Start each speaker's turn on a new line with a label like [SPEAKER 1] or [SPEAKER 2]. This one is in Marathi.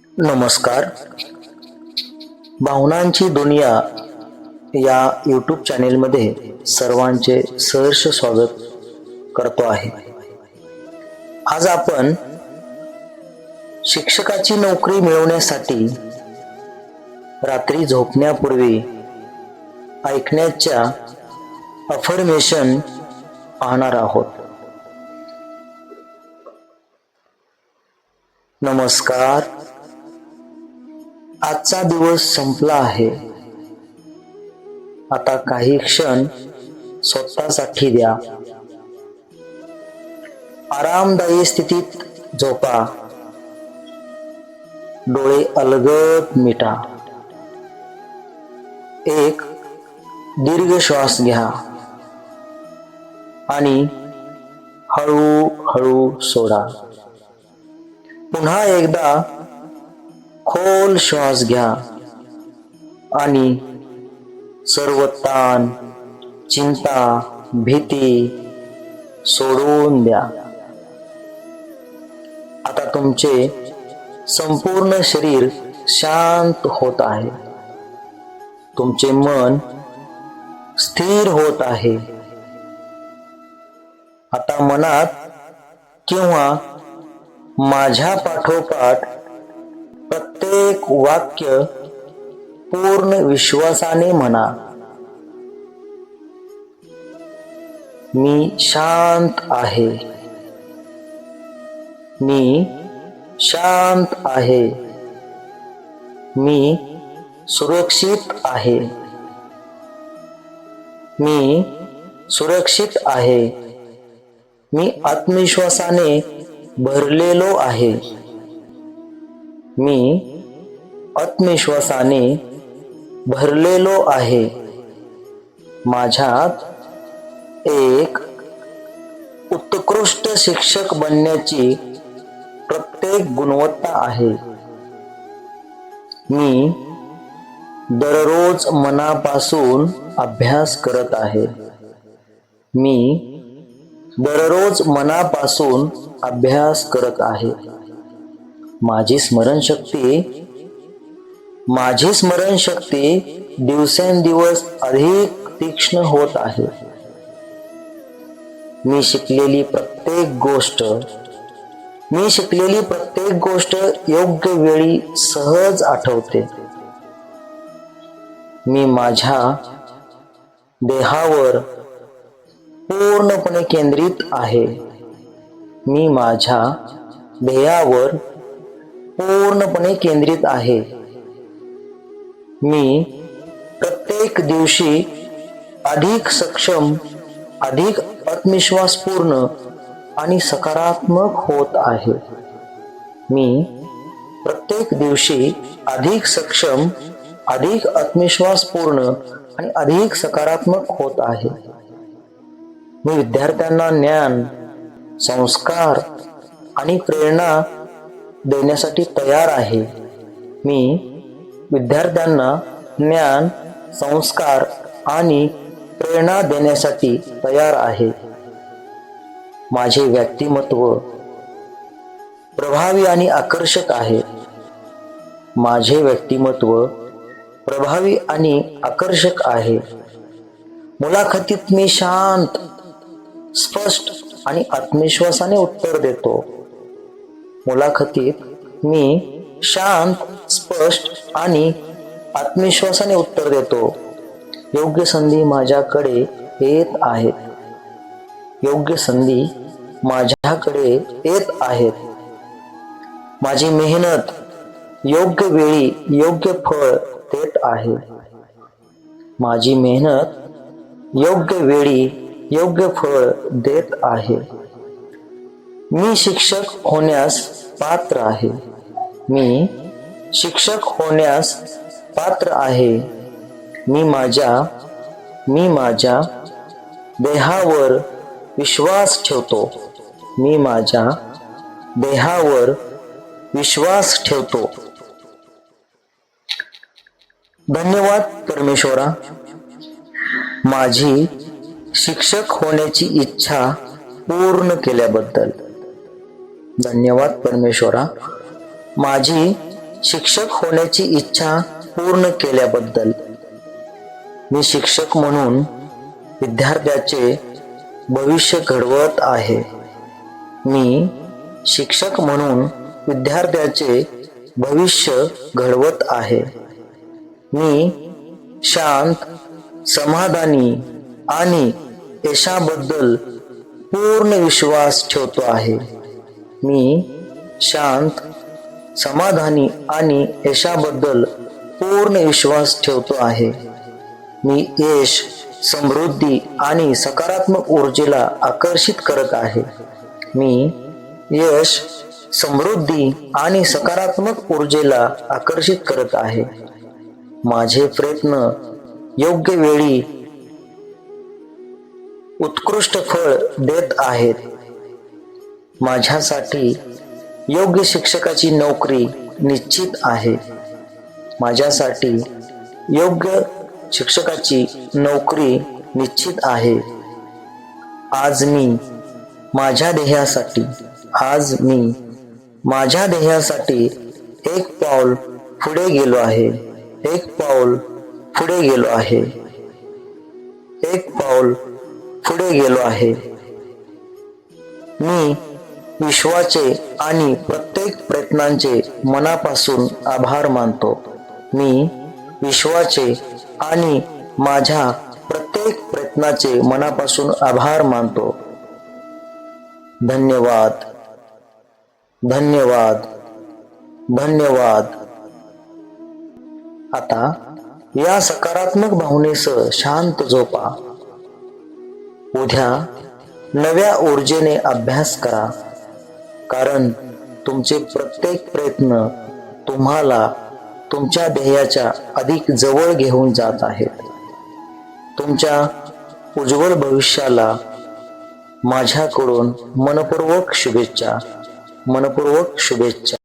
[SPEAKER 1] नमस्कार. भावनांची दुनिया या यूट्यूब चॅनेलमध्ये सर्वांचे सहर्ष स्वागत करतो आहे. आज आपण शिक्षकाची नोकरी मिळवण्यासाठी रात्री झोपण्यापूर्वी ऐकण्याच्या अफर्मेशन पाहणार आहोत. नमस्कार. आजचा दिवस संपला आहे. आता काही क्षण स्वतःसाठी द्या. आरामदायी स्थितीत झोपा. डोळे अलगद मिटा. एक दीर्घ श्वास घ्या आणि हळूहळू सोडा. पुन्हा एकदा खोल श्वास घ्या आणि सर्व ताण, चिंता, भीती सोडून द्या. आता तुमचे संपूर्ण शरीर शांत होत आहे. तुमचे मन स्थिर होत आहे. आता मनात किंवा माझ्या पाठोपाठ प्रत्येक वाक्य पूर्ण विश्वासाने म्हणा. मी शांत आहे. मी शांत आहे. मी सुरक्षित आहे. मी सुरक्षित आहे. मी आत्मविश्वासाने भरलेलो आहे. मी आत्मविश्वासाने भरलेलो आहे. माझ्यात एक उत्कृष्ट शिक्षक बनण्याची प्रत्येक गुणवत्ता आहे. मी दररोज मनापासून अभ्यास करत आहे. मी दररोज मनापासून अभ्यास करत आहे. माझी स्मरणशक्ती दिवसेंदिवस अधिक तीक्ष्ण होत आहे. मी शिकलेली प्रत्येक गोष्ट योग्य वेळी सहज आठवते. मी माझ्या देहावर पूर्णपणे केंद्रित आहे. मी माझ्या ध्येयावर पूर्णपणे केंद्रित आहे. मी प्रत्येक दिवशी अधिक सक्षम, अधिक आत्मविश्वासपूर्ण आणि सकारात्मक होत आहे. मी प्रत्येक दिवशी अधिक सक्षम, अधिक आत्मविश्वासपूर्ण आणि अधिक सकारात्मक होत आहे. मी विद्यार्थ्यांना ज्ञान, संस्कार आणि प्रेरणा देण्यासाठी तयार आहे. मी विद्यार्थ्यांना ज्ञान, संस्कार आणि प्रेरणा देण्यासाठी तयार आहे. माझे व्यक्तिमत्व प्रभावी आणि आकर्षक आहे. माझे व्यक्तिमत्व प्रभावी आणि आकर्षक आहे. मुलाखतीत मी शांत, स्पष्ट आणि आत्मविश्वासाने उत्तर देतो. मुलाखतीत मी शांत, स्पष्ट आणि आत्मविश्वासाने उत्तर देतो. योग्य संधी माझ्याकडे येत आहेत. योग्य संधी माझ्याकडे येत आहेत. माझी मेहनत योग्य वेळी योग्य फळ देत आहे. माझी मेहनत योग्य वेळी योग्य फळ देत आहे. मी शिक्षक होण्यास पात्र आहे. मी शिक्षक होण्यास पात्र आहे. मी माझ्या देहावर विश्वास ठेवतो. मी माझ्या देहावर विश्वास ठेवतो. धन्यवाद परमेश्वरा. माझी शिक्षक होण्याची इच्छा पूर्ण केल्याबद्दल. धन्यवाद परमेश्वरा. माझी शिक्षक होण्याची इच्छा पूर्ण केल्याबद्दल. मी शिक्षक म्हणून विद्यार्थ्याचे भविष्य घडवत आहे. मी शिक्षक म्हणून विद्यार्थ्याचे भविष्य घडवत आहे. मी शांत, समाधानी आणि यशाबद्दल पूर्ण विश्वास ठेवतो आहे. मी शांत, समाधानी आणि यशाबद्दल पूर्ण विश्वास ठेवतो आहे. मी यश, समृद्धी आणि सकारात्मक ऊर्जेला आकर्षित करत आहे. मी यश, समृद्धी आणि सकारात्मक ऊर्जेला आकर्षित करत आहे. माझे प्रयत्न योग्य वेळी उत्कृष्ट फळ देत आहेत. माझ्यासाठी योग्य शिक्षकाची नोकरी निश्चित आहे. माझ्यासाठी योग्य शिक्षकाची नोकरी निश्चित आहे. आज मी माझ्या ध्येयासाठी एक पाऊल पुढे गेलो आहे. एक पाऊल पुढे गेलो आहे. एक पाऊल पुढे गेलो आहे. मी विश्वाचे आणि प्रत्येक प्रयत्नांचे मनापासून आभार मानतो. मी विश्वाचे आणि माझ्या प्रत्येक प्रयत्नाचे मनापासून आभार मानतो. धन्यवाद, धन्यवाद, धन्यवाद. आता या सकारात्मक भावनेसह शांत झोपा. उद्या नव्या ऊर्जेने अभ्यास करा, कारण तुमचे प्रत्येक प्रयत्न तुम्हाला तुमच्या ध्येयाच्या अधिक जवळ घेऊन जात आहेत. तुमच्या उज्ज्वल भविष्याला माझ्याकडून मनपूर्वक शुभेच्छा, मनपूर्वक शुभेच्छा.